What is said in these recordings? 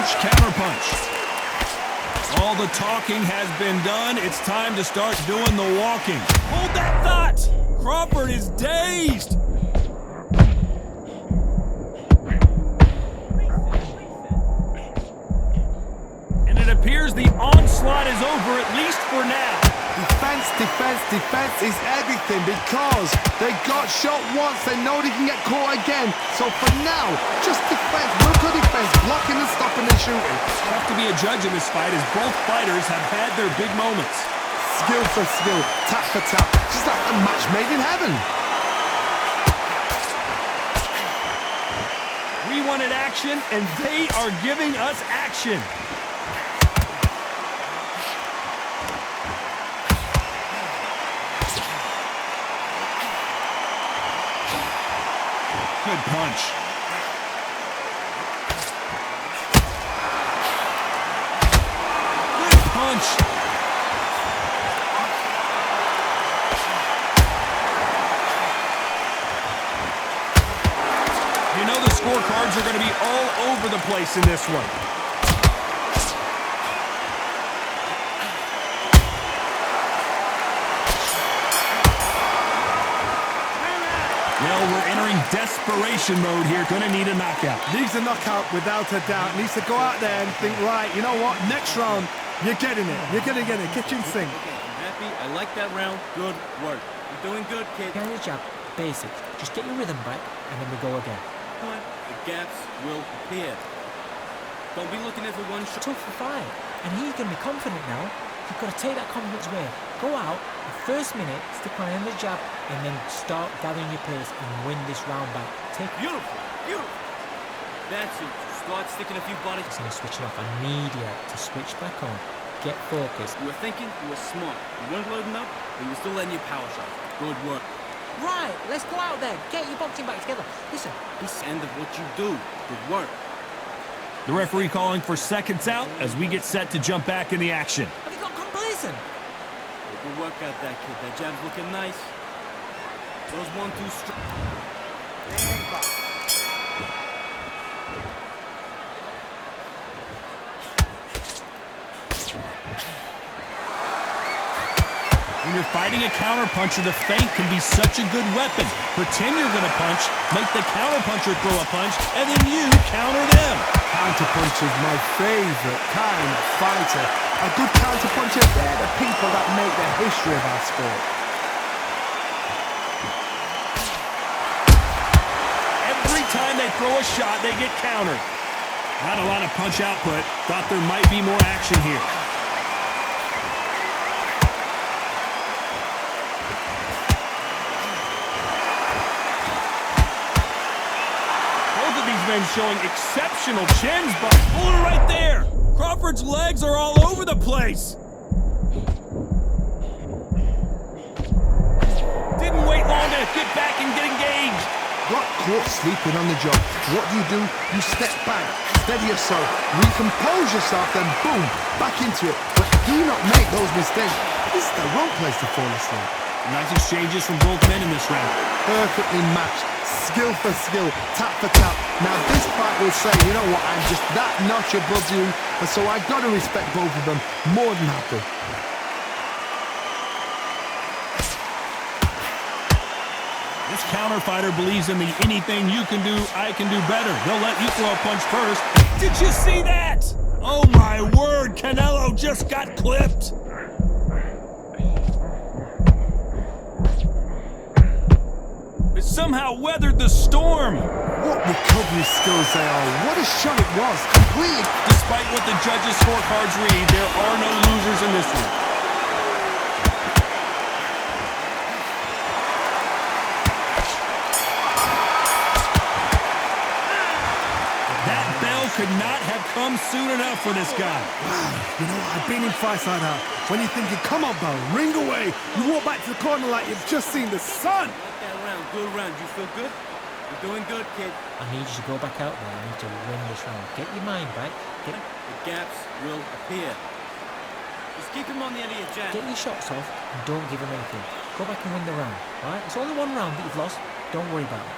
punch, counter punch. All the talking has been done. It's time to start doing the walking. Hold that thought! Crawford is dazed. And it appears the onslaught is over, at least for now. Defense, defense, defense is everything because they got shot once, they know they can get caught again. So for now, just defense, work on defense, blocking and stopping and shooting. Tough to be a judge in this fight as both fighters have had their big moments. Skill for skill, tap for tap, just like a match made in heaven. We wanted action, and they are giving us action. Good punch. Good punch. You know the scorecards are going to be all over the place in this one. Well, we're entering desperation mode here. Gonna need a knockout. Needs a knockout without a doubt. Needs to go out there and think, right, you know what? Next round, you're getting it. You're gonna get it. Kitchen sink. Okay, I'm happy. I like that round. Good work. You're doing good, kid. Carry your jab. Basic. Just get your rhythm back, and then we go again. The gaps will appear. Don't be looking at the one shot. Tough for fight. And he's gonna be confident now. You've got to take that confidence away. Go out, the first minute, stick my hand on the jab, and then start gathering your pace and win this round back. Take Beautiful, beautiful. That's it. Start sticking a few bodies. It's going to switch it off. I need you to switch back on. Get focused. You were thinking, you were smart. You weren't loading up, but you were still letting your power shot. Good work. Right, let's go out there. Get your boxing back together. Listen, This is the end of what you do. Good work. The referee calling for seconds out as we get set to jump back in the action. have you got complacent? Good work out that kid. That jab's looking nice. Those 1-2 strikes. When you're fighting a counterpuncher, the feint can be such a good weapon. Pretend you're going to punch, make the counterpuncher throw a punch, and then you counter them. Counterpuncher is my favorite kind of fighter. A good counterpuncher, they're the people that make the history of our sport. Every time they throw a shot, they get countered. Not a lot of punch output. Thought there might be more action here. Men showing exceptional chins, but pull it right there. Crawford's legs are all over the place. Didn't wait long to get back and get engaged. Got caught sleeping on the job. What do? You step back, steady yourself, recompose yourself, then boom, back into it. But do not make those mistakes. This is the wrong place to fall asleep. Nice exchanges from both men in this round. Perfectly matched. Skill for skill, tap for tap. Now this fight will say, you know what, I'm just that notch above you, and so I gotta respect both of them more than happy. This counter fighter believes in the anything you can do, I can do better. They'll let you throw a punch first. Did you see that? Oh my word, Canelo just got clipped. It somehow weathered the storm. What recovery skills they are. What a shot it was. Completely. Despite what the judges' scorecards read, there are no losers in this one. That bell could not have come soon enough for this guy. Wow, you know, I've been in fights like that. When you're thinking, come on, bell, ring away. You walk back to the corner like you've just seen the sun. Good round. You feel good? You're doing good, kid. I need you to go back out there. I need to win this round. Get your mind back. The gaps will appear. Just keep him on the end of your jab. Get your shots off and don't give him anything. Go back and win the round, right? It's only one round that you've lost. Don't worry about it.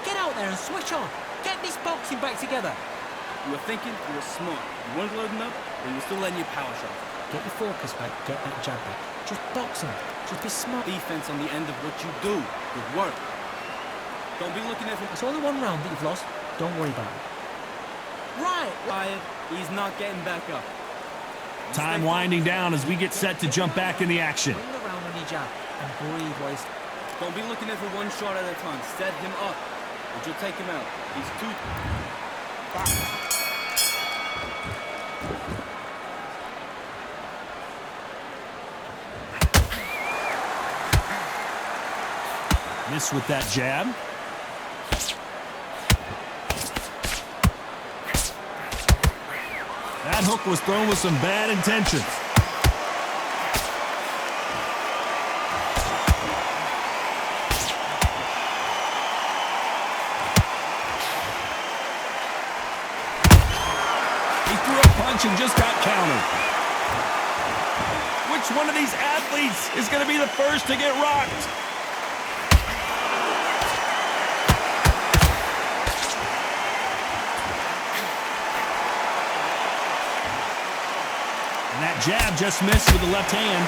Get out there and switch on. Get this boxing back together. You were thinking, you were smart. You weren't loading up, but you were still letting your power shot. Get your focus back, get that jab back. Just box him. Just be smart. Defense on the end of what you do. Good work. Don't be looking at him. It's only one round that you've lost. Don't worry about it. Right. Tired. He's not getting back up. Time winding down as we get set to jump back in the action. Bring the round on your jab and breathe while he's... Don't be looking at for one shot at a time. Set him up, but you'll take him out. He's too... Miss with that jab. That hook was thrown with some bad intentions. He threw a punch and just got countered. Which one of these athletes is going to be the first to get rocked? That jab just missed with the left hand.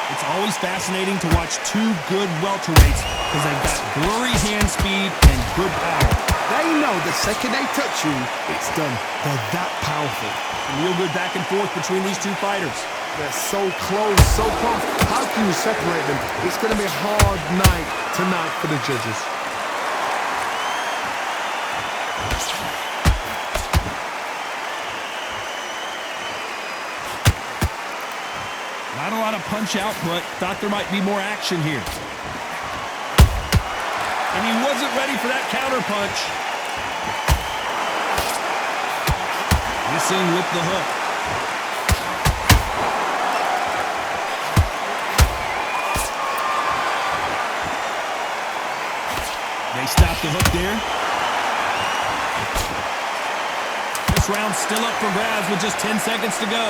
It's always fascinating to watch two good welterweights because they've got blurry hand speed and good power. They know the second they touch you, it's done. They're that powerful. Real good back and forth between these two fighters. They're so close, so close. How can you separate them? It's going to be a hard night tonight for the judges. Not a lot of punch output. Thought there might be more action here. And he wasn't ready for that counter punch. Missing with the hook. They stopped the hook there. This round's still up for grabs with just 10 seconds to go.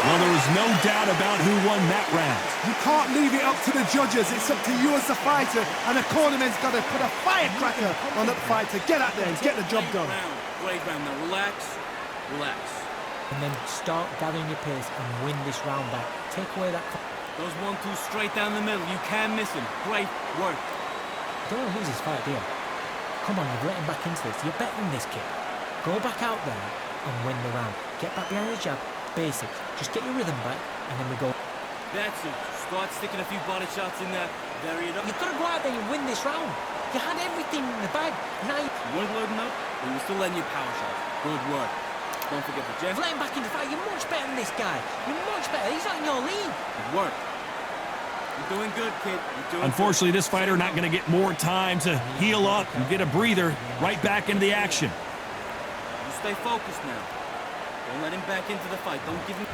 Well, there was no doubt about who won that round. You can't leave it up to the judges. It's up to you as the fighter, and the cornerman's got to put a firecracker on that fighter. Get out there and get the job done. Great round. Now relax, relax. And then start gathering your pace and win this round back. Take away that... Those 1-2 straight down the middle. You can miss him. Great work. Don't want to lose this fight, do you? Come on, you've let him back into this. You're betting this kid. Go back out there and win the round. Get back behind the jab. Basics. Just get your rhythm back, and then we go. That's it. Start sticking a few body shots in there. Vary it up. You've got to go out there and win this round. You had everything in the bag. Now you weren't loading up, but you were still letting your power shots. Good work. Don't forget the jab. let him back in the fight. You're much better than this guy. You're much better. He's not in your league. Good work. You're doing good, kid. You're doing Unfortunately, good. this fighter not going to get more time to heal up and get a breather. Right back into the action. You stay focused now. Don't let him back into the fight. Don't give him...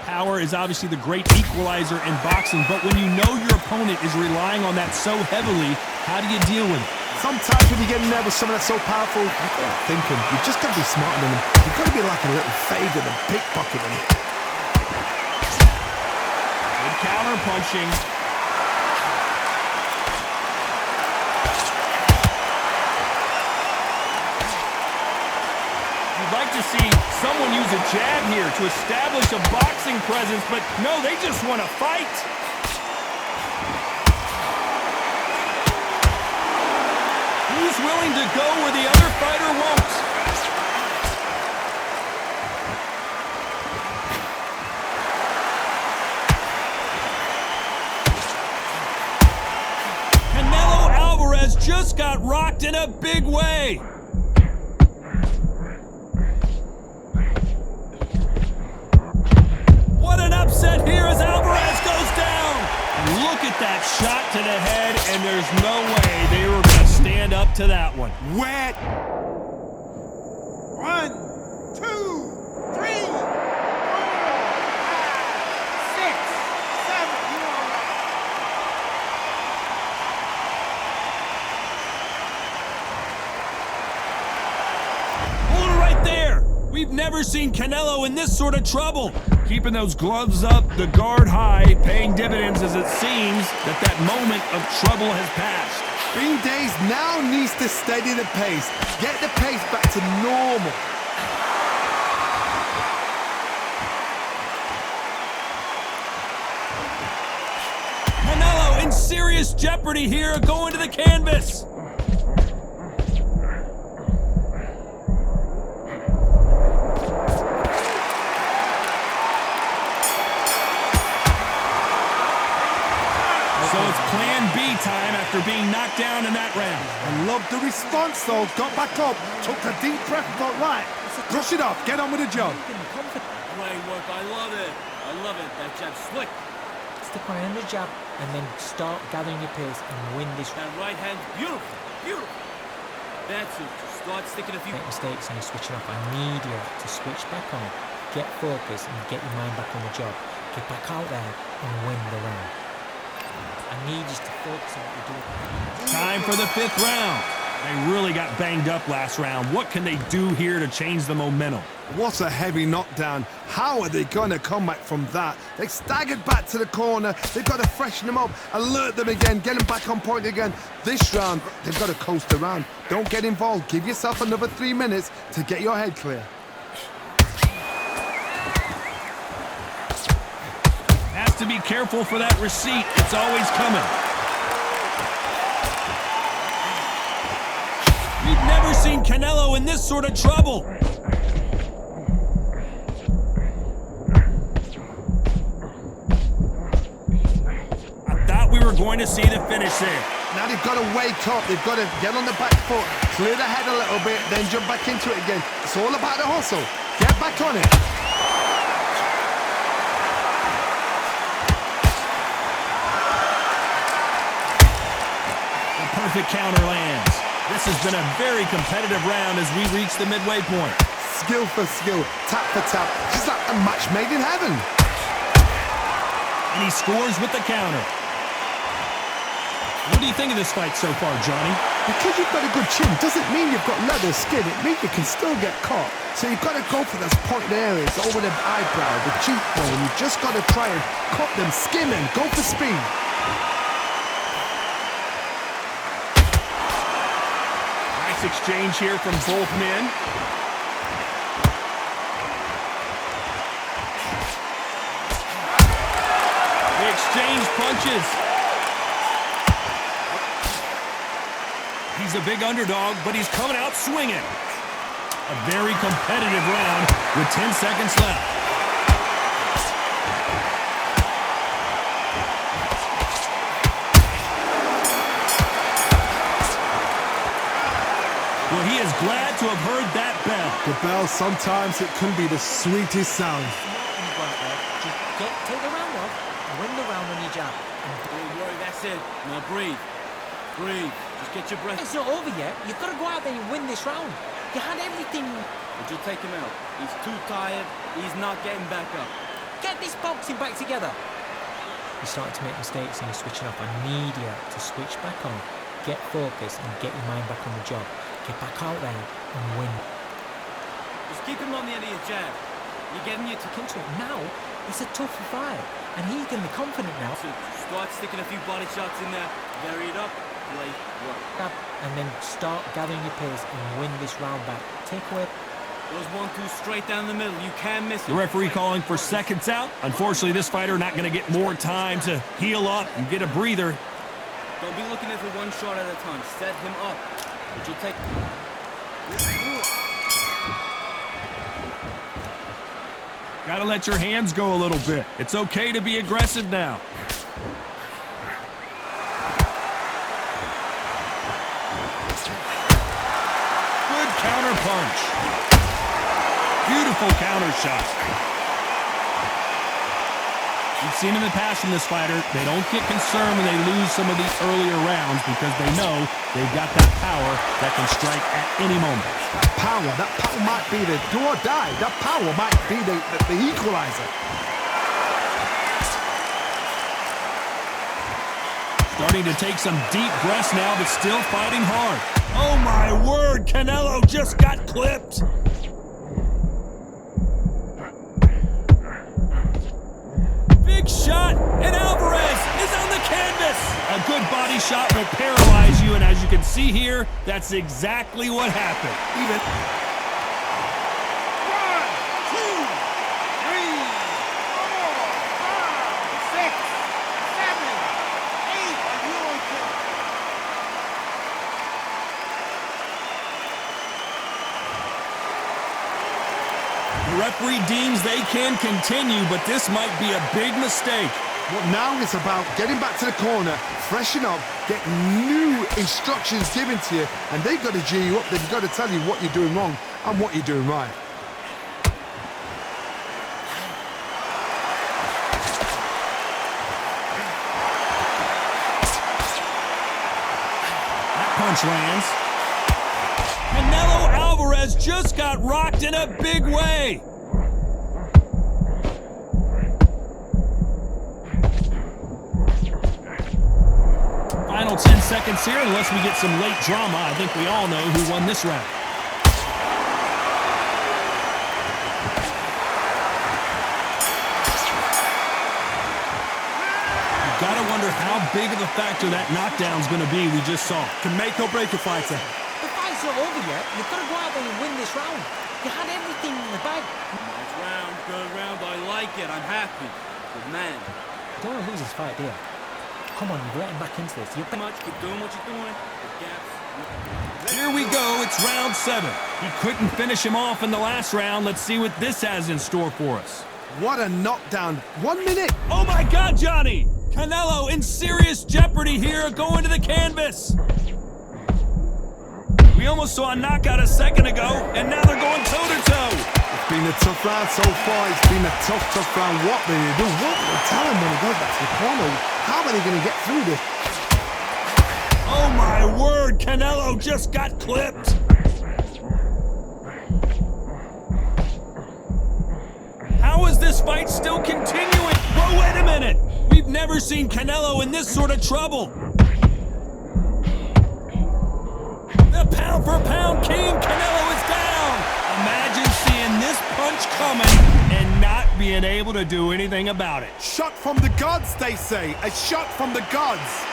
Power is obviously the great equalizer in boxing, but when you know your opponent is relying on that so heavily, how do you deal with it? Sometimes when you get in there with someone that's so powerful, you've got to think him. You've just got to be smarter than him. You've got to be like a little favour and pickpocket him. Good counter punching. You'd like to see someone use a jab here to establish a boxing presence, but no, they just want to fight. Who's willing to go where the other fighter won't? Canelo Alvarez just got rocked in a big way. What an upset here as Alvarez goes down. Look at that shot to the head, and there's no way they were going to stand up to that one. Wet. 1, 2, 3, 4, 5, 6, 7. You all right? there! We've never seen Canelo in this sort of trouble. Keeping those gloves up, the guard high, paying dividends as it seems that moment of trouble has passed. Bean Days now needs to steady the pace. Get the pace back to normal. Canelo in serious jeopardy here, going to the canvas. So it's plan B time after being knocked down in that round. I love the response though. Got back up, took a deep breath, thought, right, brush it off, get on with the job. Great work, I love it. I love it, that jab slick. Stick around the jab and then start gathering your pace and win this round. That right hand, beautiful, beautiful. That's it, start sticking a few... Make mistakes and you switch it off. I need you to switch back on, get focused and get your mind back on the job. Get back out there and win the round. I need you to focus on what you're doing. Time for the 5th round. They really got banged up last round. What can they do here to change the momentum? What a heavy knockdown. How are they going to come back from that? They staggered back to the corner. They've got to freshen them up, alert them again, get them back on point again. This round, they've got to coast around. Don't get involved. Give yourself another 3 minutes to get your head clear. Has to be careful for that receipt. It's always coming. We've never seen Canelo in this sort of trouble. I thought we were going to see the finish there. Now they've got to wake up. They've got to get on the back foot, clear the head a little bit, then jump back into it again. It's all about the hustle. Get back on it. Perfect counter lands. This has been a very competitive round as we reach the midway point. Skill for skill, tap for tap. Just like a match made in heaven. And he scores with the counter. What do you think of this fight so far, Johnny? Because you've got a good chin doesn't mean you've got leather skin. It means you can still get caught. So you've got to go for those pointed areas over the eyebrow, the cheekbone. You've just got to try and cut them, skim them, go for speed. Exchange here from both men. They exchange punches. He's a big underdog, but he's coming out swinging. A very competitive round with 10 seconds left. Well, he is glad to have heard that bell. The bell, sometimes it can be the sweetest sound. Just take the round off and win the round on your jab. Don't worry, that's it. Now breathe. Breathe. Just get your breath. It's not over yet. You've got to go out there and win this round. You had everything. Would you take him out? He's too tired. He's not getting back up. Get this boxing back together. You're starting to make mistakes and you're switching off. I need you to switch back on, get focused and get your mind back on the job. Get back out there and win. Just keep him on the end of your jab. You're getting your into it. Now, it's a tougher fight. And he's going to be confident now. So start sticking a few body shots in there. Vary it up. Play work. And then start gathering your pace and win this round back. Take away. Those 1-2 straight down the middle. You can't miss it. The referee calling for seconds out. Unfortunately, this fighter not going to get more time to heal up and get a breather. Don't be looking at it one shot at a time. Set him up. Would you take... Gotta let your hands go a little bit. It's okay to be aggressive now. Good counter punch. Beautiful counter shot. We've seen in the past from this fighter, they don't get concerned when they lose some of these earlier rounds because they know they've got that power that can strike at any moment. That power might be the do or die. That power might be the equalizer. Starting to take some deep breaths now, but still fighting hard. Oh my word, Canelo just got clipped. Big shot, and Alvarez is on the canvas. A good body shot will paralyze you, and as you can see here, that's exactly what happened. Even. 1, 2, 3, 4, 5, 6, 7, 8. The referee deems they can continue, but this might be a big mistake. Well, now it's about getting back to the corner, freshen up, get new instructions given to you, and they've got to G you up. They've got to tell you what you're doing wrong and what you're doing right. That punch lands. Canelo Alvarez just got rocked in a big way. Final 10 seconds here, unless we get some late drama. I think we all know who won this round. You gotta wonder how big of a factor that knockdown's gonna be we just saw. Can make or break a fighter. The fight's not over yet. You've got to go out there and win this round. You had everything in the bag. Nice round, good round. I like it. I'm happy. Good man. Don't want to lose this fight, do you? Come on, you're getting back into this. You're Much. Keep doing what you're doing. Good gaps. Here we go, it's round 7. He couldn't finish him off in the last round. Let's see what this has in store for us. What a knockdown. 1 minute. Oh my God, Johnny! Canelo in serious jeopardy here, going to the canvas. We almost saw a knockout a second ago, and now they're going toe-to-toe. It's been a tough round so far. It's been a tough round. What will he do? What will he tell him when he goes back to the corner? How are they going to get through this? Oh my word, Canelo just got clipped. How is this fight still continuing? Whoa, wait a minute. We've never seen Canelo in this sort of trouble. The pound for pound king, Canelo is down. Imagine seeing this punch coming and not being able to do anything about it. Shot from the gods, they say. A shot from the gods.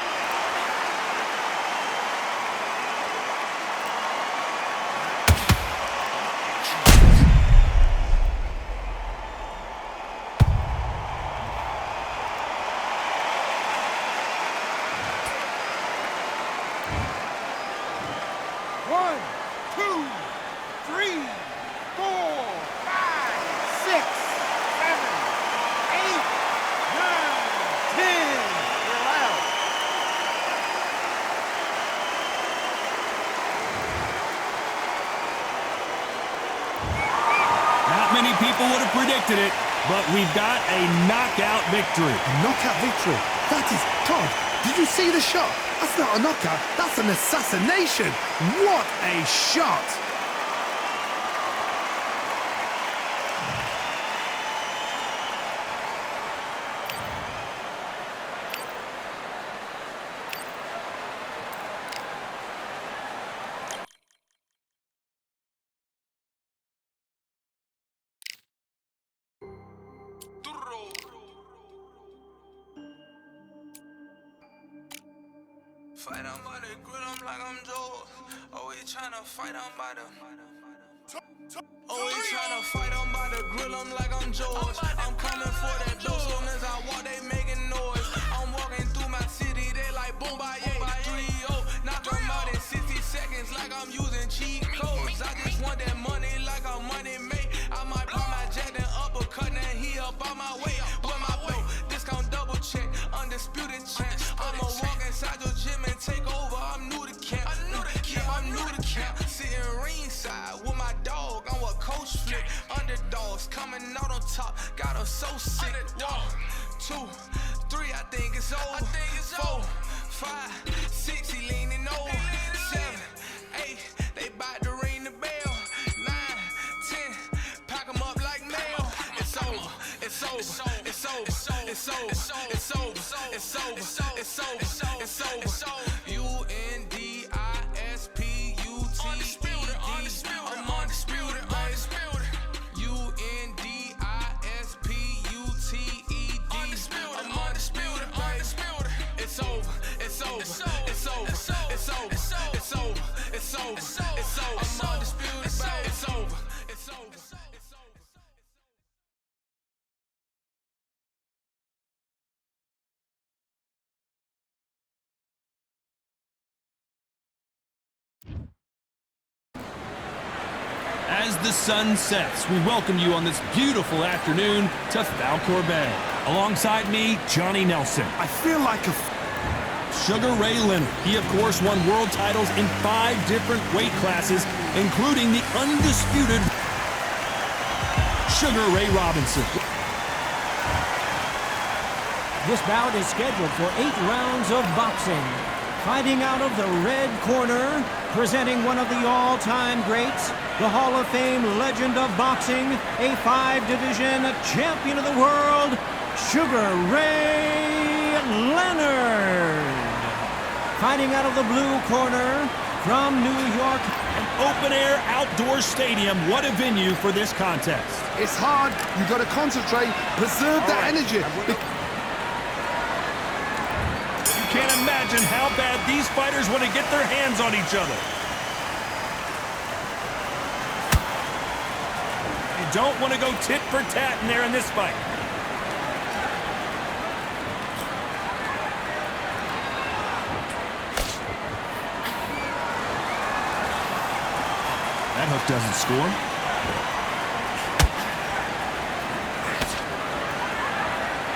Many people would have predicted it, but we've got a knockout victory. A knockout victory. That is, Todd, did you see the shot? That's not a knockout, that's an assassination. What a shot. Fight on by the grill, I'm like I'm Joe. Always tryna fight on by the. Always tryna fight on by the grill, I'm like I'm George. I'm coming for that dough, soon as I walk, they making noise. I'm walking through my city, they like boom, by 3-0. Knock them out in 60 seconds, like I'm using cheat codes. I just want that money, like I'm money made. I might pop my jack and uppercut, and he up on my way. With my belt, discount double check, undisputed champ. I'ma walk inside your gym and take over. I'm new to camp. I'm new to camp. Sitting ringside with my dog on what coach flick. Underdogs coming out on top. Got them so sick. 1, 2, 3, I think it's over. 4, 5, 6, he leaning over. 7, 8, they bout to ring the bell. 9, 10, pack them up like mail. It's over. It's over. It's over. It's over. It's over. It's over. It's over. It's over. UNDISPUTED. I'm undisputed. UNDISPUTED. over. It's over. It's over. It's over. I'm undisputed, babe. It's over. It's over. As the sun sets, we welcome you on this beautiful afternoon to Falcor Bay. Alongside me, Johnny Nelson. I feel like a... Sugar Ray Leonard. He, of course, won world titles in 5 different weight classes, including the undisputed Sugar Ray Robinson. This bout is scheduled for 8 rounds of boxing. Fighting out of the red corner, presenting one of the all-time greats, the Hall of Fame legend of boxing, a 5-division champion of the world, Sugar Ray Leonard. Fighting out of the blue corner from New York. An open-air outdoor stadium. What a venue for this contest. It's hard. You got to concentrate, preserve that energy. You can't imagine how bad these fighters want to get their hands on each other. You don't want to go tit for tat in there in this fight. That hook doesn't score.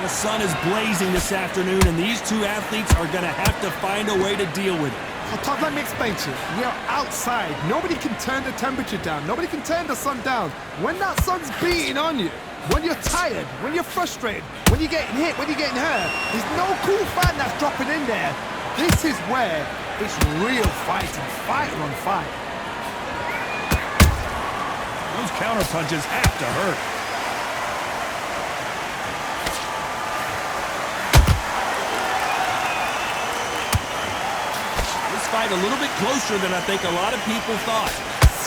The sun is blazing this afternoon, and these two athletes are going to have to find a way to deal with it. Well, Todd, let me explain to you. We are outside. Nobody can turn the temperature down. Nobody can turn the sun down. When that sun's beating on you, when you're tired, when you're frustrated, when you're getting hit, when you're getting hurt, there's no cool fan that's dropping in there. This is where it's real fighting, fighter on fight. Those counter punches have to hurt. Fight a little bit closer than I think a lot of people thought.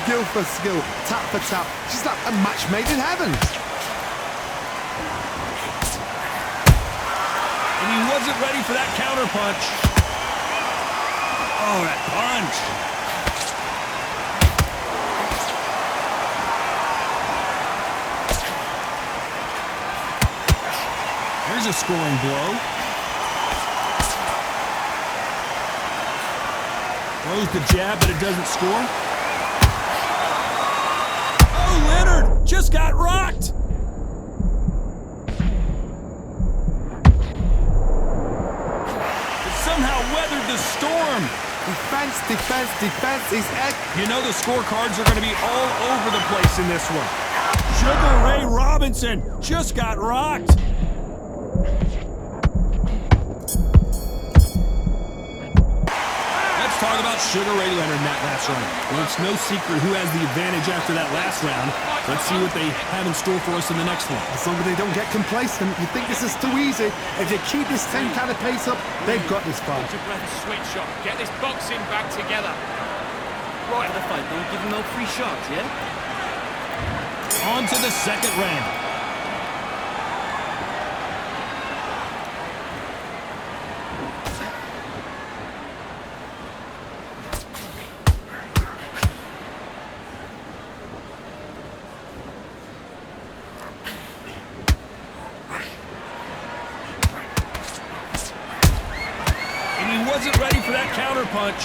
Skill for skill, tap for tap. She's like a match made in heaven. And he wasn't ready for that counter punch. Oh, that punch. There's a scoring blow. Throws the jab, but it doesn't score. Oh, Leonard just got rocked. It somehow weathered the storm. Defense, defense, defense is egg. You know the scorecards are going to be all over the place in this one. Sugar Ray Robinson just got rocked. Talk about Sugar Ray Leonard in that last round. Well, it's no secret who has the advantage after that last round. Let's see what they have in store for us in the next one. As long as they don't get complacent, you think this is too easy. If they keep this same kind of pace up, they've got this far. Catch your breath, sweet shot. Get this boxing back together. Right, the fight. Don't give him no free shots, yeah? On to the second round. Wasn't ready for that counter punch.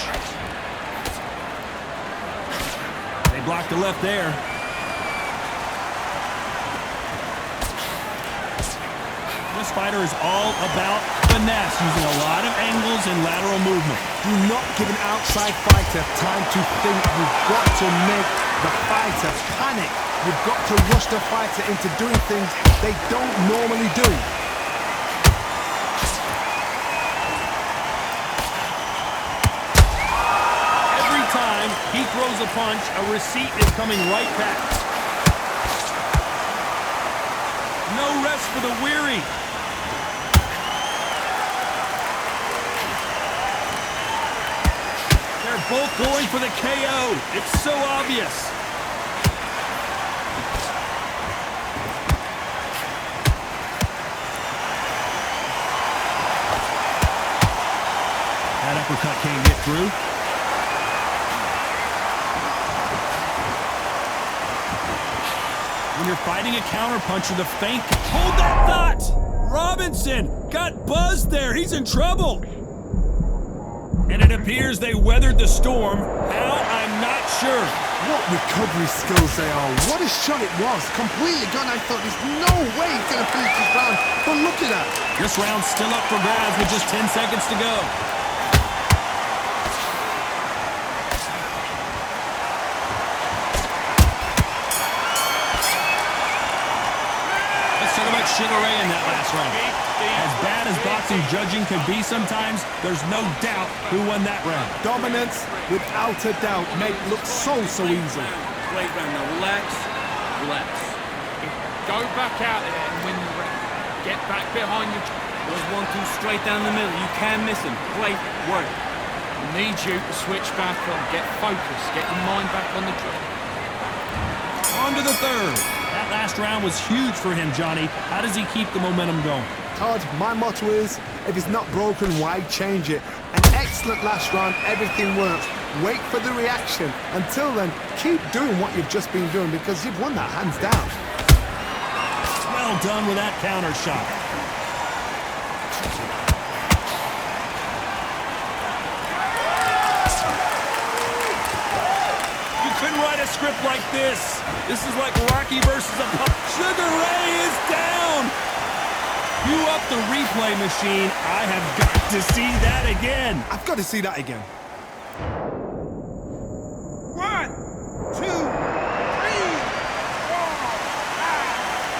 They blocked the left there. This fighter is all about finesse, using a lot of angles and lateral movement. Do not give an outside fighter time to think. You've got to make the fighter panic. You've got to rush the fighter into doing things they don't normally do. He throws a punch, a receipt is coming right back. No rest for the weary. They're both going for the KO. It's so obvious. That uppercut can't get through. When you're fighting a counterpuncher, the feint... Hold that thought! Robinson got buzzed there. He's in trouble. And it appears they weathered the storm. How? I'm not sure. What recovery skills they are. What a shot it was. Completely gone. I thought there's no way he's going to finish this round. But look at that. This round's still up for grabs with just 10 seconds to go. Let's talk about Sugar Ray in that last round. As bad as boxing judging can be sometimes, there's no doubt who won that round. Dominance, without a doubt, made it look so easy. Great round. Now relax. Relax. Go back out there and win the round. Get back behind your... There's 1-2 straight down the middle. You can't miss him. Great work. I need you to switch back on. Get focused. Get your mind back on the job. On to the third. That last round was huge for him, Johnny. How does he keep the momentum going? Todd, my motto is, if it's not broken, why change it? An excellent last round, everything works. Wait for the reaction. Until then, keep doing what you've just been doing because you've won that hands down. Well done with that counter shot. You couldn't write a script like this. This is like Rocky versus a punk. Sugar Ray is down. You up the replay machine. I have got to see that again. I've got to see that again. 1, 2, 3, 4, 5.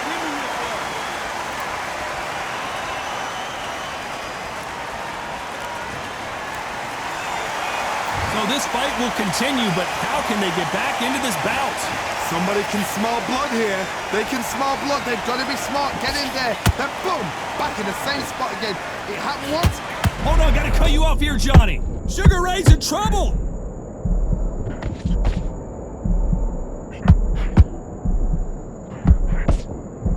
Give me your ball. So this fight will continue, but how can they get back into this bout? Somebody can smell blood here. They can smell blood. They've got to be smart. Get in there. Then boom, back in the same spot again. It happened once. Hold on, gotta cut you off here, Johnny. Sugar Ray's in trouble.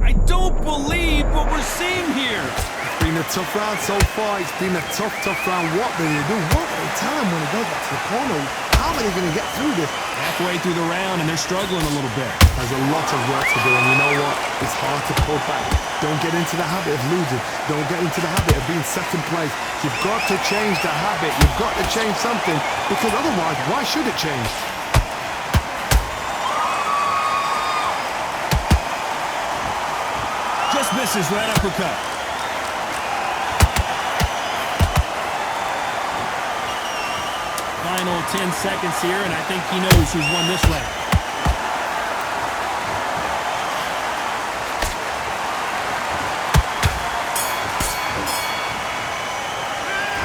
I don't believe what we're seeing here. It's been a tough round so far. It's been a tough round. What do they do? What do they tell them when they go back to the corner? How are they going to get through this? Halfway through the round, and they're struggling a little bit. There's a lot of work to do, and you know what? It's hard to pull back. Don't get into the habit of losing. Don't get into the habit of being second place. You've got to change the habit. You've got to change something, because otherwise, why should it change? Just misses right uppercut. Final 10 seconds here, and I think he knows who's won this round.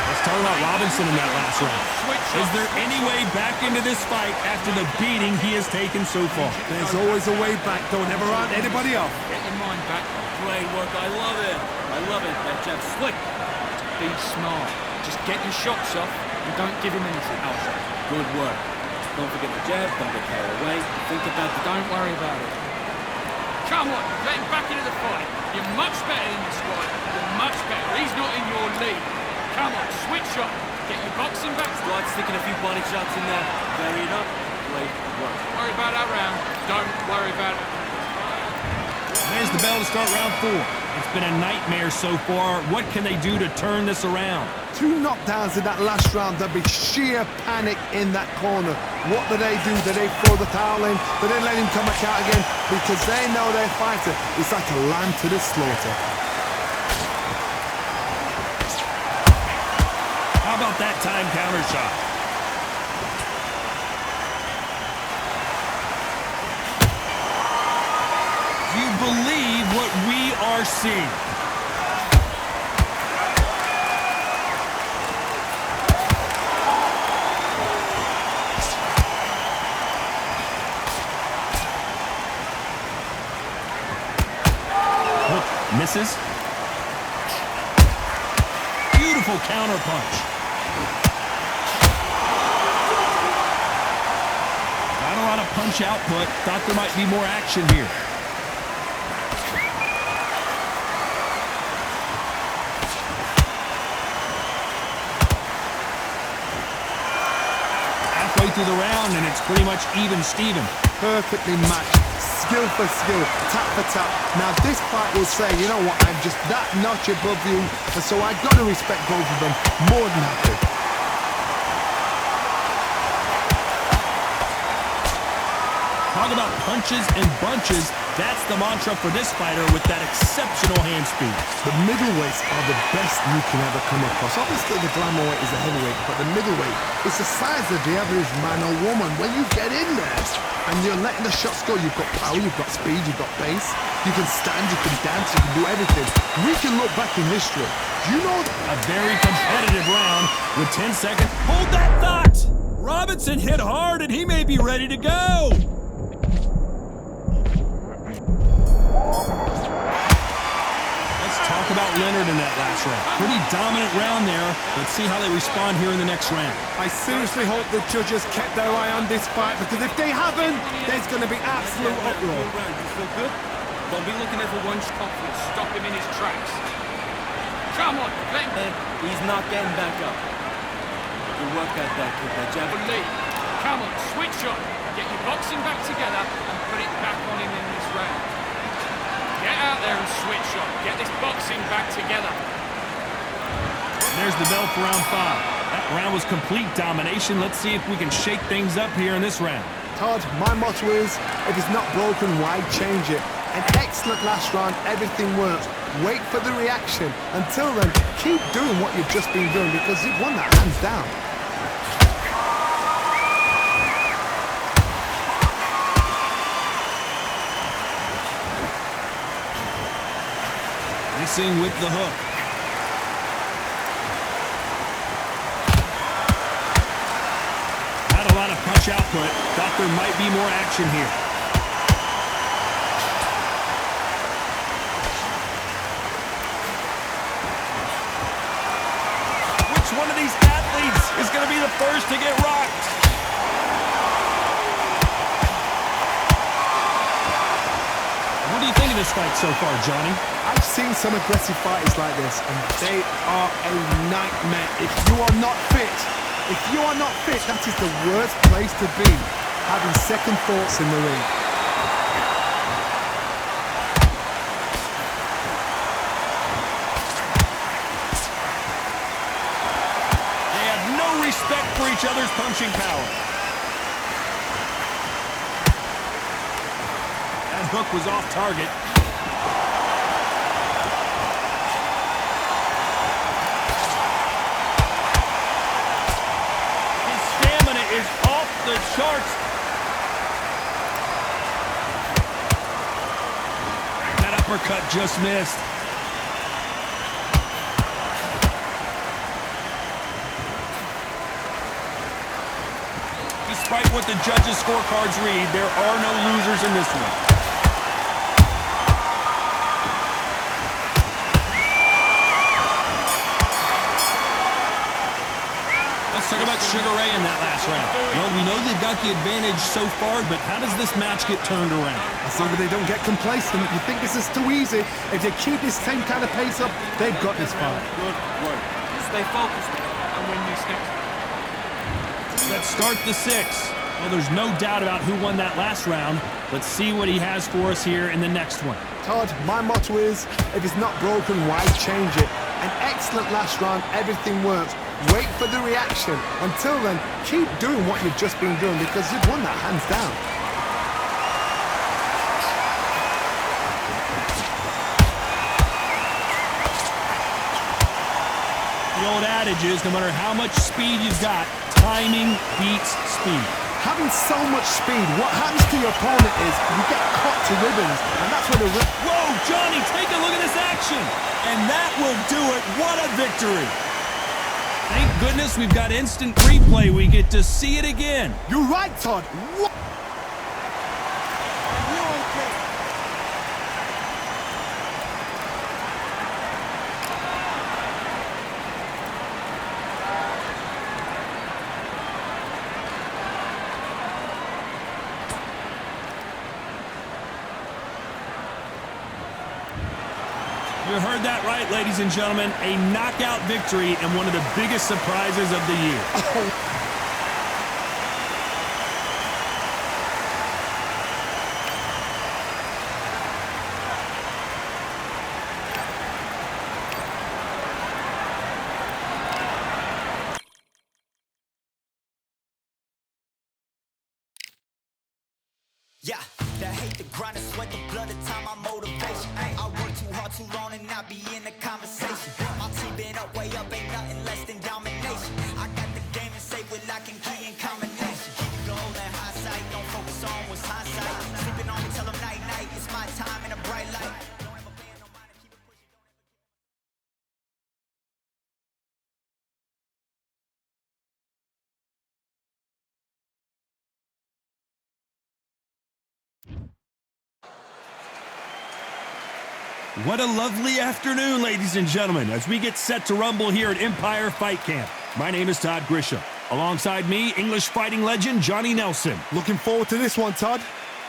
Let's talk about Robinson in that last round. Is there any way back into this fight after the beating he has taken so far? There's always a way back. Don't ever run anybody off. Get your mind back. Great work. I love it. I love it. That jab slick. Be smart. Just get your shots off and don't give him anything else. Good work. Don't forget the jab. Don't get carried away. Think about the... Don't worry about it. Come on, get him back into the fight. You're much better in the squad. You're much better. He's not in your league. Come on, switch up. Get your boxing back. Start sticking a few body shots in there. Vary it up. Great work. Don't worry about that round. Don't worry about it. There's the bell to start round 4. It's been a nightmare so far. What can they do to turn this around? 2 knockdowns in that last round. There'll be sheer panic in that corner. What do? Do they throw the towel in? Do they let him come back out again? Because they know their fighter is like a lamb to the slaughter. How about that time counter shot? Do you believe what we are seeing? Hook misses. Beautiful counter punch. Not a lot of punch output. Thought there might be more action here. Halfway through the round, and it's pretty much even Steven. Perfectly matched. skill for skill, tap for tap. Now this fight will say, you know what, I'm just that notch above you, and so I gotta respect both of them more than happy. Talk about punches and bunches. That's the mantra for this fighter with that exceptional hand speed. The middleweights are the best you can ever come across. Obviously, the glamour weight is the heavyweight, but the middleweight is the size of the average man or woman. When you get in there and you're letting the shots go, you've got power, you've got speed, you've got pace. You can stand, you can dance, you can do everything. We can look back in history. Do you know a very competitive round with 10 seconds? Hold that thought! Robinson hit hard and he may be ready to go. Talk about Leonard in that last round. Pretty dominant round there. Let's see how they respond here in the next round. I seriously hope the judges kept their eye on this fight, because if they haven't, there's going to be absolute uproar. You feel good? Don't be looking at the one confidence. Stop him in his tracks. Come on, let him. He's not getting back up. Good work at that kid, that jab. Lee, come on, switch up. Get your boxing back together and put it back on him in this round. Get out there and switch up. Get this boxing back together. There's the bell for round 5. That round was complete domination. Let's see if we can shake things up here in this round. Todd, my motto is, if it's not broken, why change it? An excellent last round, everything works. Wait for the reaction. Until then, keep doing what you've just been doing, because you've won that hands down. Missing with the hook. Not a lot of punch output. Thought there might be more action here. Which one of these athletes is going to be the first to get rocked? What do you think of this fight so far, Johnny? I've seen some aggressive fighters like this, and they are a nightmare. If you are not fit, that is the worst place to be, having second thoughts in the ring. They have no respect for each other's punching power. That hook was off target. Is off the charts. That uppercut just missed. Despite what the judges' scorecards read, there are no losers in this one. Talk about Sugar Ray in that last round. Well, we know they've got the advantage so far, but how does this match get turned around? As long as they don't get complacent, you think this is too easy. If they keep this same kind of pace up, they've got this fight. Good work. Stay focused and win these next. Let's start the 6. Well, there's no doubt about who won that last round. Let's see what he has for us here in the next one. Todd, my motto is, if it's not broken, why change it? An excellent last round, everything works. Wait for the reaction. Until then, keep doing what you've just been doing, because you've won that hands down. The old adage is, no matter how much speed you've got, timing beats speed. Having so much speed, what happens to your opponent is you get cut to ribbons, and that's where the... Whoa, Johnny, take a look at this action. And that will do it. What a victory. Thank goodness we've got instant replay. We get to see it again. You're right, Todd. What? You heard that right, ladies and gentlemen. A knockout victory and one of the biggest surprises of the year. Yeah, the hate, the grind, the sweat, the blood, the time, my motivation. I work too hard, too long, and not be in the conversation. My team been up, way up, ain't nothing less than domination. I got the game and say with lock and key and combination. Keep it gold and high sight, don't focus on what's hindsight. Sleeping on me, tell them night, night, it's my time in a bright light. Don't ever pay no mind, keep it pushing, don't ever. What a lovely afternoon, ladies and gentlemen, as we get set to rumble here at Empire Fight Camp. My name is Todd Grisham. Alongside me, English fighting legend Johnny Nelson. Looking forward to this one, Todd.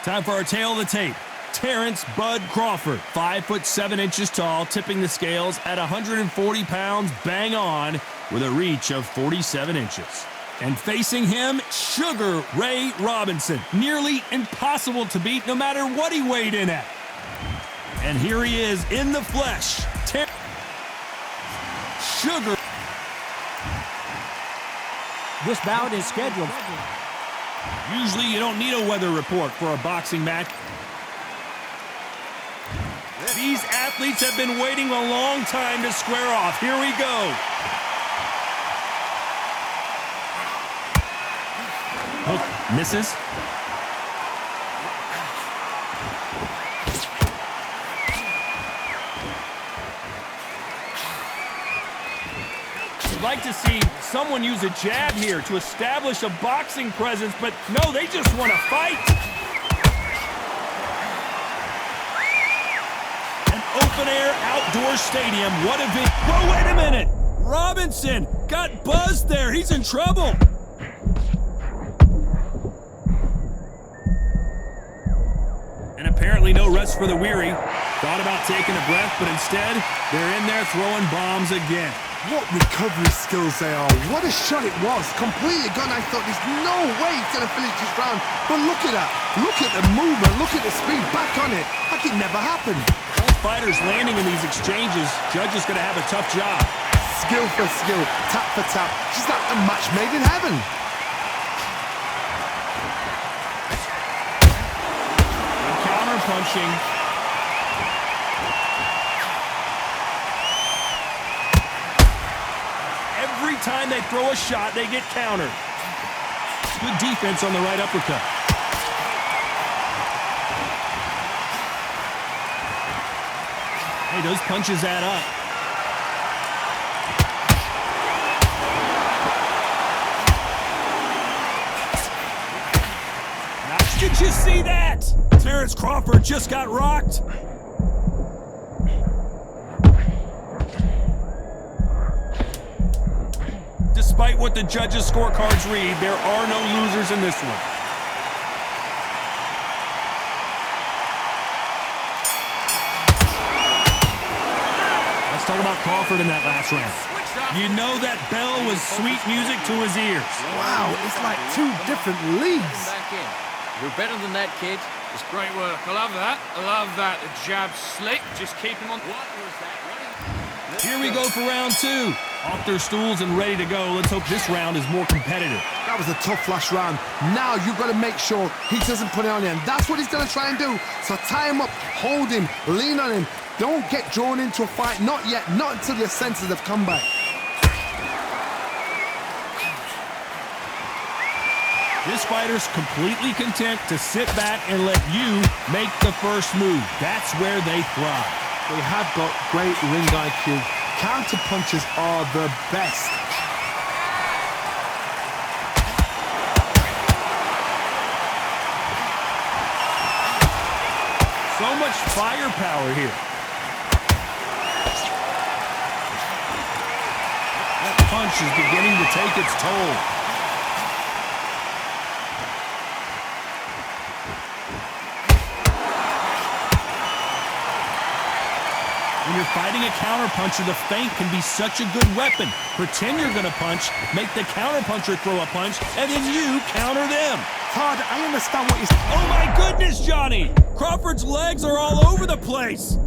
Time for our tale of the tape. Terrence Bud Crawford, 5'7" tall, tipping the scales at 140 pounds, bang on, with a reach of 47 inches. And facing him, Sugar Ray Robinson, nearly impossible to beat no matter what he weighed in at. And here he is in the flesh. Sugar. This bout is scheduled. Usually you don't need a weather report for a boxing match. These athletes have been waiting a long time to square off. Here we go. Hook misses. I'd like to see someone use a jab here to establish a boxing presence, but no, they just want to fight. An open-air outdoor stadium, what a big... Whoa, wait a minute! Robinson got buzzed there, he's in trouble. And apparently no rest for the weary. Thought about taking a breath, but instead, they're in there throwing bombs again. What recovery skills they are. What a shot it was. Completely gone. I thought there's no way he's going to finish this round. But look at that. Look at the movement. Look at the speed. Back on it. Like it never happened. Both fighters landing in these exchanges. Judge is going to have a tough job. Skill for skill. Tap for tap. Just like a match made in heaven. And counter punching. Every time they throw a shot, they get countered. Good defense on the right uppercut. Hey, those punches add up. Now, did you see that? Terrence Crawford just got rocked. Despite what the judges' scorecards read, there are no losers in this one. Let's talk about Crawford in that last round. You know that bell was sweet music to his ears. Wow, it's like two different leagues. Back in. You're better than that, kid. It's great work. I love that. I love that. The jab's slick. Just keep him on. What was that? Here we go for round two. Off their stools and ready to go. Let's hope this round is more competitive. That was a tough last round. Now you've got to make sure he doesn't put it on him. That's what he's going to try and do. So tie him up, hold him, lean on him. Don't get drawn into a fight. Not yet. Not until your senses have come back. This fighter's completely content to sit back and let you make the first move. That's where they thrive. They have got great ring IQ. Counter punches are the best. So much firepower here. That punch is beginning to take its toll. When you're fighting a counterpuncher, the feint can be such a good weapon. Pretend you're going to punch, make the counterpuncher throw a punch, and then you counter them. Todd, I understand what you're saying. Oh my goodness, Johnny! Crawford's legs are all over the place.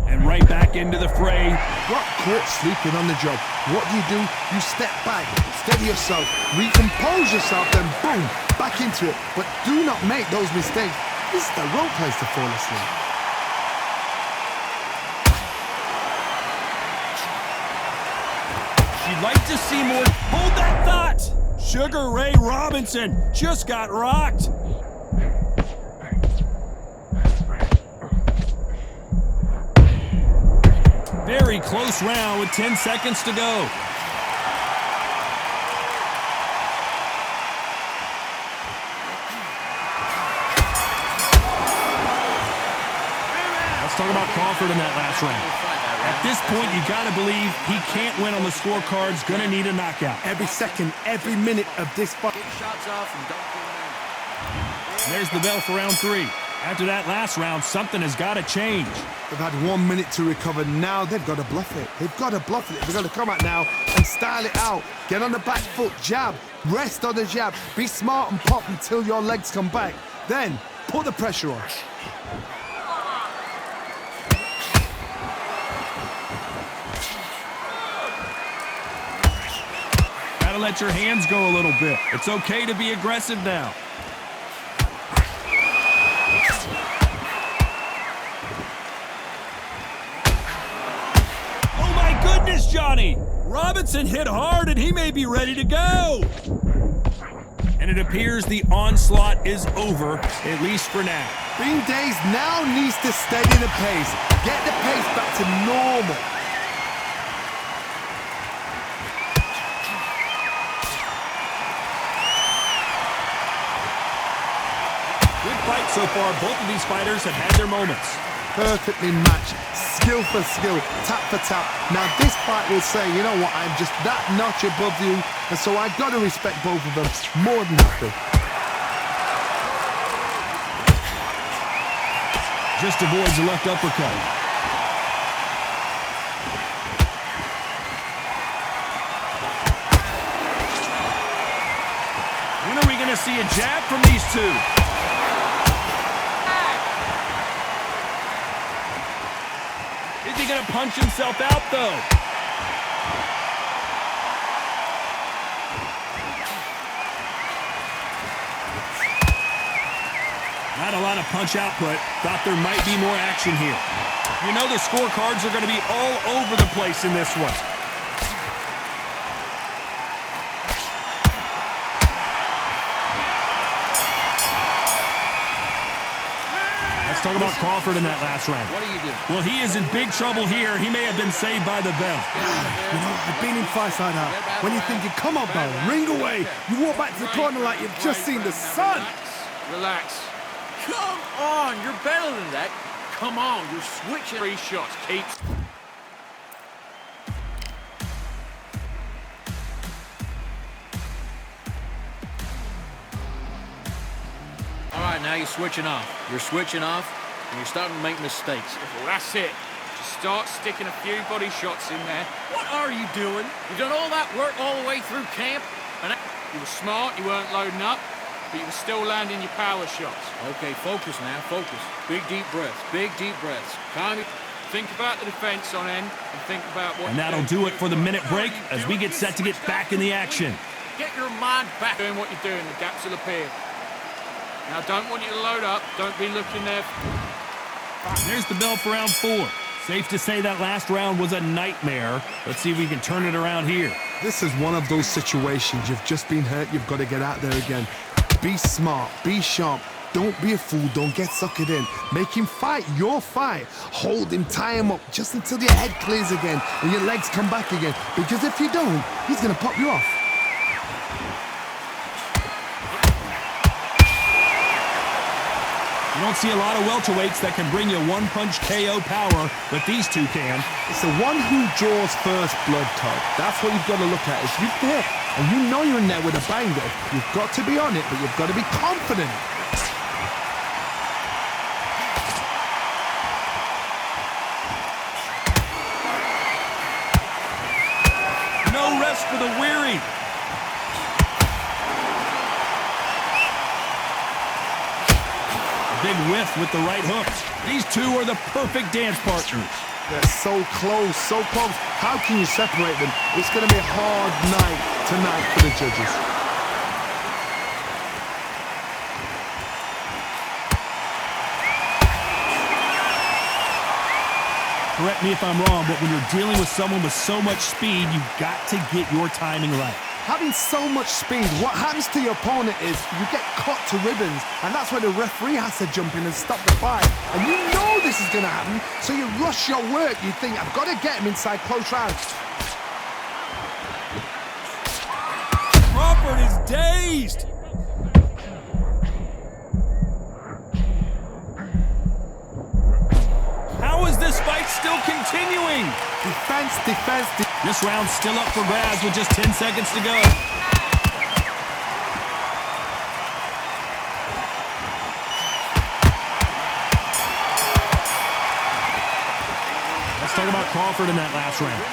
And right back into the fray. Got caught sleeping on the job. What do? You step back, steady yourself, recompose yourself, then boom, back into it. But do not make those mistakes. This is the wrong place to fall asleep. She'd like to see more. Hold that thought! Sugar Ray Robinson just got rocked. Very close round with 10 seconds to go. Let's talk about Crawford in that last round. At this point, you got to believe he can't win on the scorecards. Going to need a knockout. Every second, every minute of this fight. Shots off and don't get There's the bell for round 3. After that last round, something has got to change. They've had 1 minute to recover. Now they've got to bluff it. They've got to bluff it. They've got to come out now and style it out. Get on the back foot, jab, rest on the jab. Be smart and pop until your legs come back. Then put the pressure on. Gotta let your hands go a little bit. It's okay to be aggressive now. Oh my goodness, Johnny! Robinson hit hard and he may be ready to go. And it appears the onslaught is over, at least for now. Bean Days now needs to steady the pace. Get the pace back to normal. Good fight so far. Both of these fighters have had their moments. Perfectly matched, skill for skill, tap for tap. Now this fight will say, you know what, I'm just that notch above you, and so I got to respect both of them more than happy. Just avoids the left uppercut. When are we going to see a jab from these two? Is he going to punch himself out, though? Not a lot of punch output. Thought there might be more action here. You know the scorecards are going to be all over the place in this one. Let's talk about Crawford in that last round. What do you do? Well, he is in big trouble here. He may have been saved by the bell. You know, I've been in fights like that. When you're thinking, come on, Bell, ring away. You walk back to the corner like you've just seen the sun. Relax. Come on, you're better than that. Come on, you're switching 3 shots. Keep. All right, now you're switching off. You're switching off, and you're starting to make mistakes. Well, that's it. Just start sticking a few body shots in there. What are you doing? You've done all that work all the way through camp, and you were smart, you weren't loading up, but you were still landing your power shots. Okay, focus now, focus. Big deep breaths, big deep breaths. Calm it. Think about the defense on end, and think about what. And that'll do it for the minute break as we get set to get back in the action. Get your mind back doing what you're doing. The gaps will appear. Now, don't want you to load up. Don't be looking there. There's the bell for round 4. Safe to say that last round was a nightmare. Let's see if we can turn it around here. This is one of those situations. You've just been hurt. You've got to get out there again. Be smart. Be sharp. Don't be a fool. Don't get suckered in. Make him fight your fight. Hold him, tie him up just until your head clears again and your legs come back again. Because if you don't, he's going to pop you off. You don't see a lot of welterweights that can bring you one-punch KO power, but these two can. It's the one who draws first blood, Todd. That's what you've got to look at. If you've hit and you know you're in there with a banger, you've got to be on it, but you've got to be confident. No rest for the weary. Big whiff with the right hooks. These two are the perfect dance partners. They're so close, so close. How can you separate them? It's going to be a hard night tonight for the judges. Correct me if I'm wrong, but when you're dealing with someone with so much speed, you've got to get your timing right. Having so much speed, what happens to your opponent is you get cut to ribbons, and that's where the referee has to jump in and stop the fight. And you know this is going to happen, so you rush your work. You think, I've got to get him inside close rounds. Crawford is dazed. How is this fight still continuing? Defense, defense, This round's still up for grabs with just 10 seconds to go. Let's talk about Crawford in that last round.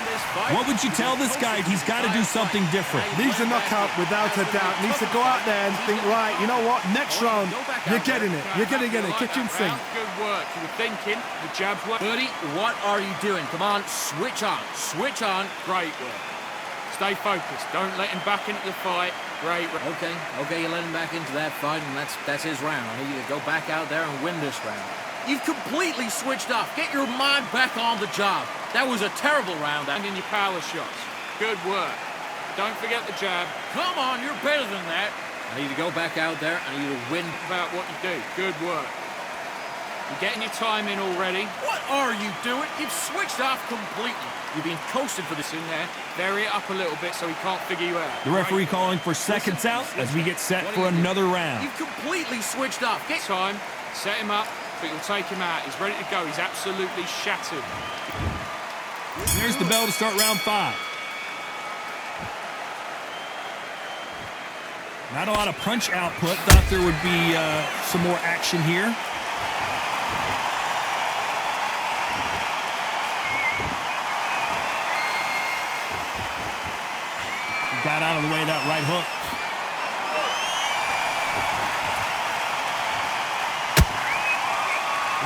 What would you tell this guy? He's got to do something different. Needs a knockout without a doubt. Needs to go out there and think, right, you know what? Next round, you're getting it. You're going to get it. Kitchen sink. Good work. You were thinking. The jabs work. Birdie, what are you doing? Come on, switch on. Switch on. Great work. Stay focused. Don't let him back into the fight. Great work. Okay, you let him back into that fight, and that's his round. I need you to go back out there and win this round. You've completely switched off. Get your mind back on the job. That was a terrible round. And in your power shots. Good work. Don't forget the jab. Come on, you're better than that. I need you to go back out there. I need you to win. About what you do. Good work. You're getting your time in already. What are you doing? You've switched off completely. You've been coasted for this in there. Vary it up a little bit so he can't figure you out. The referee calling for seconds out as we get set for another round. You've completely switched off. Get time. Set him up. But you'll take him out. He's ready to go. He's absolutely shattered. There's the bell to start round 5. Not a lot of punch output. Thought there would be some more action here. He got out of the way of that right hook.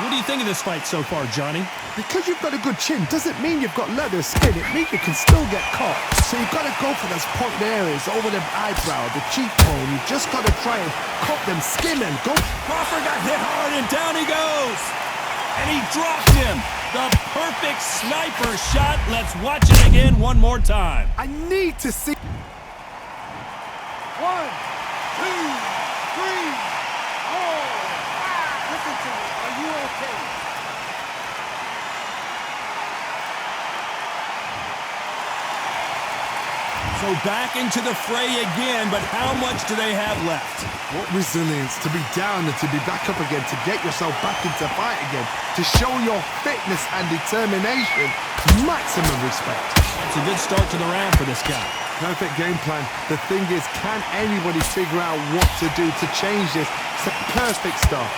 What do you think of this fight so far, Johnny? Because you've got a good chin doesn't mean you've got leather skin. It means you can still get caught. So you've got to go for those point areas over the eyebrow, the cheekbone. You've just got to try and cut them, skim and go. Crawford got hit hard and down he goes. And he dropped him. The perfect sniper shot. Let's watch it again one more time. I need to see. 1, 2, 3, 4, 5. Listen to me. Are you okay? So back into the fray again, but how much do they have left? What resilience to be down and to be back up again, to get yourself back into fight again, to show your fitness and determination. Maximum respect. It's a good start to the round for this guy. Perfect game plan. The thing is, can anybody figure out what to do to change this? It's a perfect start.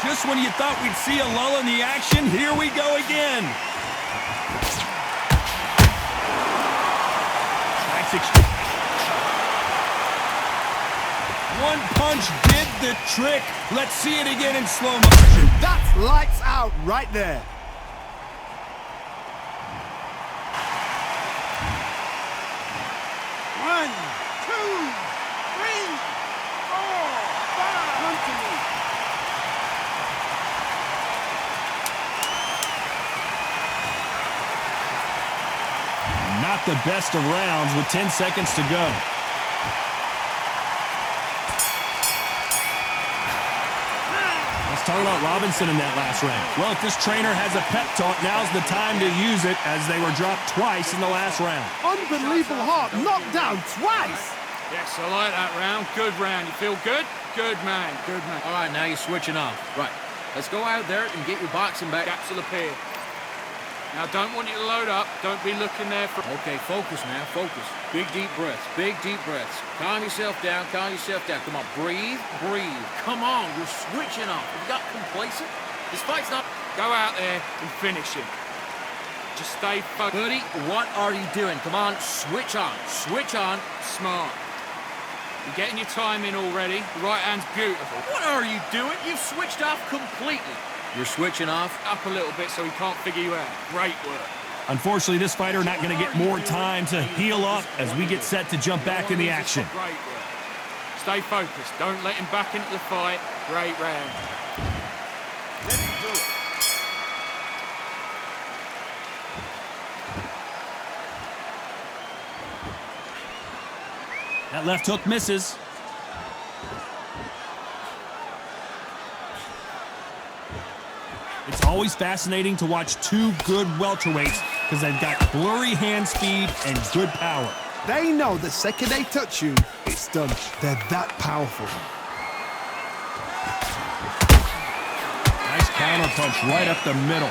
Just when you thought we'd see a lull in the action, here we go again. One punch did the trick. Let's see it again in slow motion. That's lights out right there. One, two, three, 4, 5. Come to me. Not the best of rounds with 10 seconds to go. Let's talk about Robinson in that last round. Well, if this trainer has a pep talk, now's the time to use it as they were dropped twice in the last round. Unbelievable heart, knocked down twice. Yes, I like that round. Good round. You feel good? Good man. Good man. All right, now you're switching off. Right, let's go out there and get your boxing back. Gaps will appear. Now, don't want you to load up. Don't be looking there for... Okay, focus now, focus. Big, deep breaths, big, deep breaths. Calm yourself down, calm yourself down. Come on, breathe, breathe. Come on, you're switching off. Have you got complacent? This fight's not... Go out there and finish him. Just stay focused. Buddy, what are you doing? Come on, switch on, switch on. Smart. You're getting your time in already. The right hand's beautiful. What are you doing? You've switched off completely. You're switching off? Up a little bit so he can't figure you out. Great work. Unfortunately, this fighter not going to get more time to heal up as we get set to jump back in the action. Great work. Stay focused. Don't let him back into the fight. Great round. Let's do it. That left hook misses. It's always fascinating to watch two good welterweights because they've got blurry hand speed and good power. They know the second they touch you, it's done. They're that powerful. Nice counter punch right up the middle.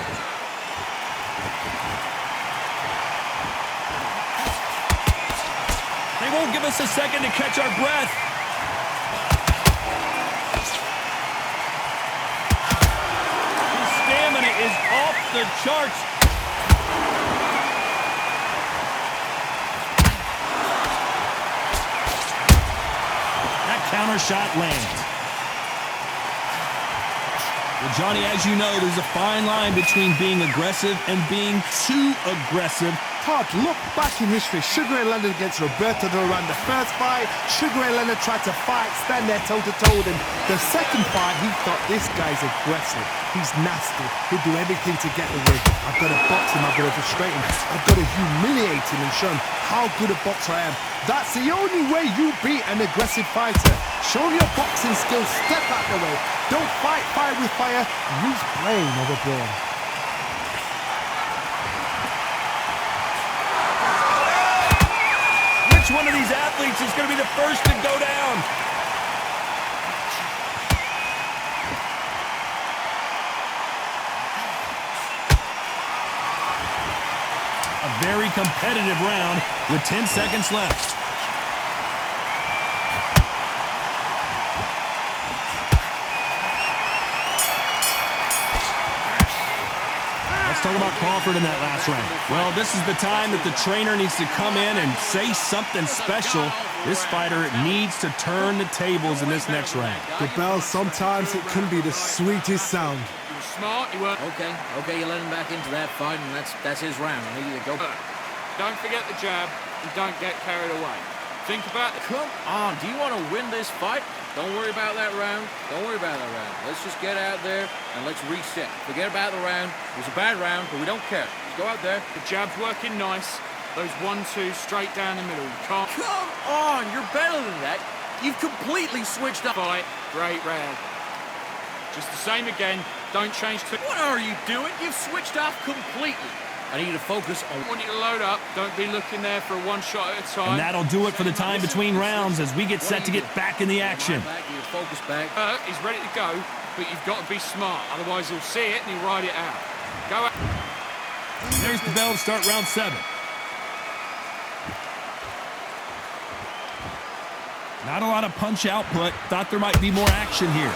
They won't give us a second to catch our breath. His stamina is off the charts. That counter shot lands. Well, Johnny, as you know, there's a fine line between being aggressive and being too aggressive. Todd, look back in history. Sugar Ray Leonard against Roberto Duran. The first fight, Sugar Ray Leonard tried to fight, stand there toe-to-toe with him. The second fight, he thought, this guy's aggressive. He's nasty. He'll do everything to get the win. I've got to box him. I've got to frustrate him. I've got to humiliate him and show him how good a boxer I am. That's the only way you beat an aggressive fighter. Show your boxing skills. Step out the way. Don't fight fire with fire. Use brain over brawn. Which one of these athletes is going to be the first to go down? A very competitive round with 10 seconds left. Let's talk about Crawford in that last round. Well, this is the time that the trainer needs to come in and say something special. This fighter needs to turn the tables in this next round. The bell, sometimes it can be the sweetest sound. You were smart, you were... Okay, you let him back into that fight, and that's his round. I need you to go. Don't forget the jab, and don't get carried away. Think about the... Come on, do you want to win this fight? Don't worry about that round. Don't worry about that round. Let's just get out there and let's reset. Forget about the round. It was a bad round, but we don't care. Let's go out there. The jab's working nice. Those 1-2 straight down the middle. You can't... Come on, you're better than that. You've completely switched up. Fight. Great round. Just the same again. Don't change to... What are you doing? You've switched off completely. I need you to focus on... I want you to load up. Don't be looking there for a one shot at a time. And that'll do it for the time between rounds as we get set to get back in the action. Focus back. He's ready to go, but you've got to be smart. Otherwise, he'll see it and he'll ride it out. Go out. There's the bell to start round 7. Not a lot of punch output. Thought there might be more action here.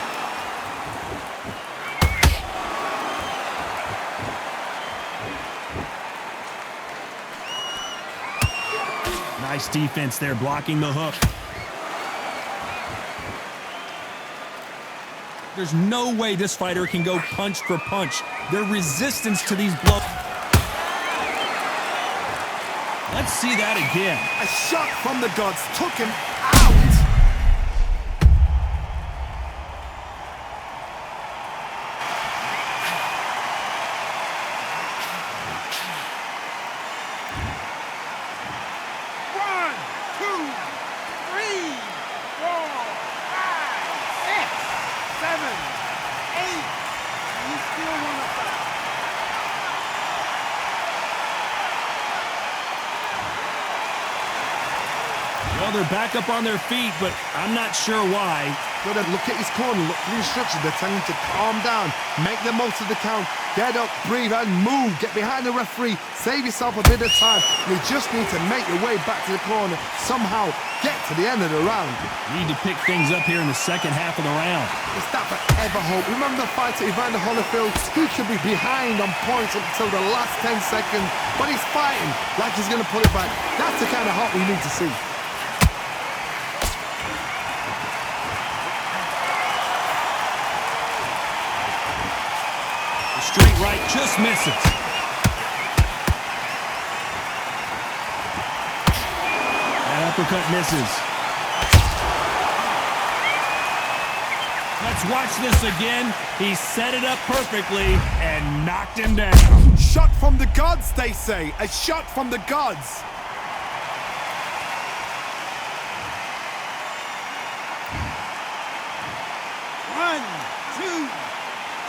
Nice defense there, blocking the hook. There's no way this fighter can go punch for punch. Their resistance to these blows. Let's see that again. A shot from the gods took him out. Well, they're back up on their feet, but I'm not sure why. Gotta look at his corner, look at the instructions. They're telling him to calm down, make the most of the count, get up, breathe, and move. Get behind the referee, save yourself a bit of time. You just need to make your way back to the corner, somehow get to the end of the round. Need to pick things up here in the second half of the round. Is that forever hope? Remember the fighter Evander Holyfield? He could be behind on points until the last 10 seconds, but he's fighting like he's gonna put it back. That's the kind of hope we need to see. just misses. That uppercut misses. Let's watch this again. He set it up perfectly and knocked him down. Shot from the gods, they say. A shot from the gods. One, two,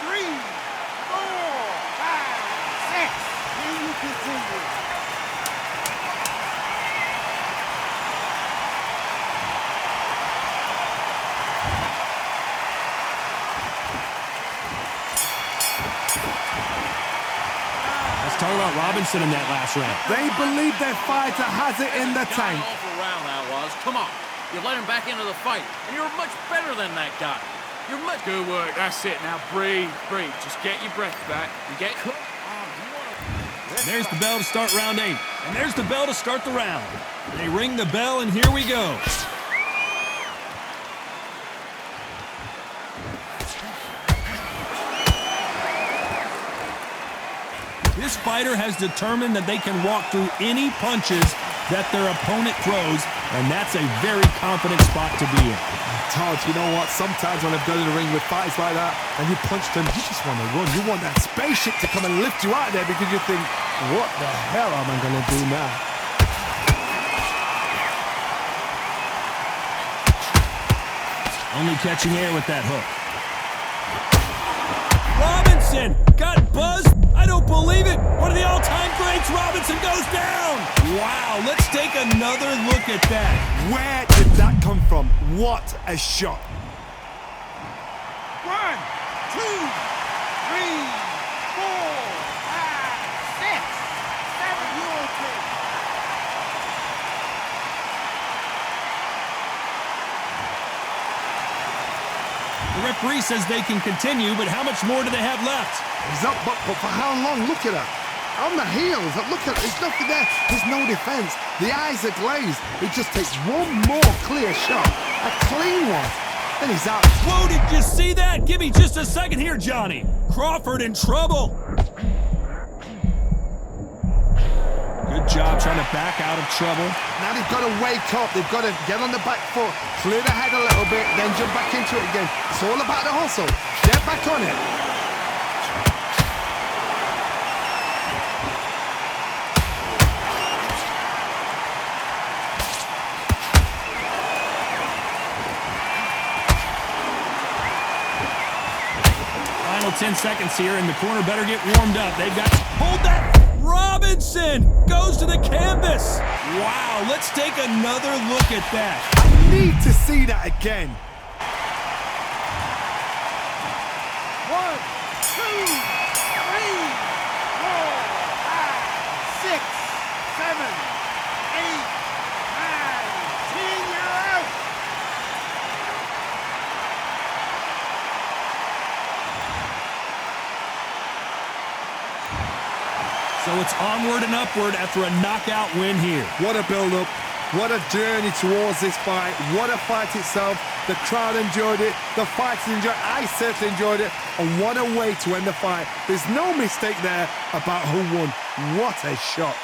three, 4, 5, 6. Can you continue? Let's talk about Robinson in that last round. They believe their fighter has it in the tank. Awful round that was. Come on. You let him back into the fight, and you're much better than that guy. You're much... Good work. That's it. Now breathe, breathe. Just get your breath back. You get... There's the bell to start round 8. And there's the bell to start the round. They ring the bell, and here we go. This fighter has determined that they can walk through any punches that their opponent throws, and that's a very confident spot to be in. Todd, you know what? Sometimes when I've gone in the ring with fights like that and you punch them, you just want to run. You want that spaceship to come and lift you out there because you think, what the hell am I going to do now? Only catching air with that hook. Robinson got buzzed. I don't believe it. One of the all-time greats, Robinson, goes down. Wow, let's take another look at that. Where did that come from? What a shot. 1, 2, 3, 4, 5, 6, 7. You okay? The referee says they can continue, but how much more do they have left? He's up, but for how long? Look at her. On the heels. Look at, there's nothing there. There's no defense. The eyes are glazed. He just takes one more clear shot. A clean one. Then he's out. Whoa, did you see that? Give me just a second here, Johnny. Crawford in trouble. Good job trying to back out of trouble. Now they've got to wake up. They've got to get on the back foot, clear the head a little bit, then jump back into it again. It's all about the hustle. Get back on it. Final 10 seconds here, and the corner better get warmed up. They've got... Hold that! Robinson goes to the canvas. Wow, let's take another look at that. I need to see that again. 1, 2, 3, 4, 5, 6, 7, 8, 9, 10. You're out. So it's onward and upward after a knockout win here. What a build-up. What a journey towards this fight. What a fight itself. The crowd enjoyed it. The fighters enjoyed it. I certainly enjoyed it. And what a way to end the fight. There's no mistake there about who won. What a shot.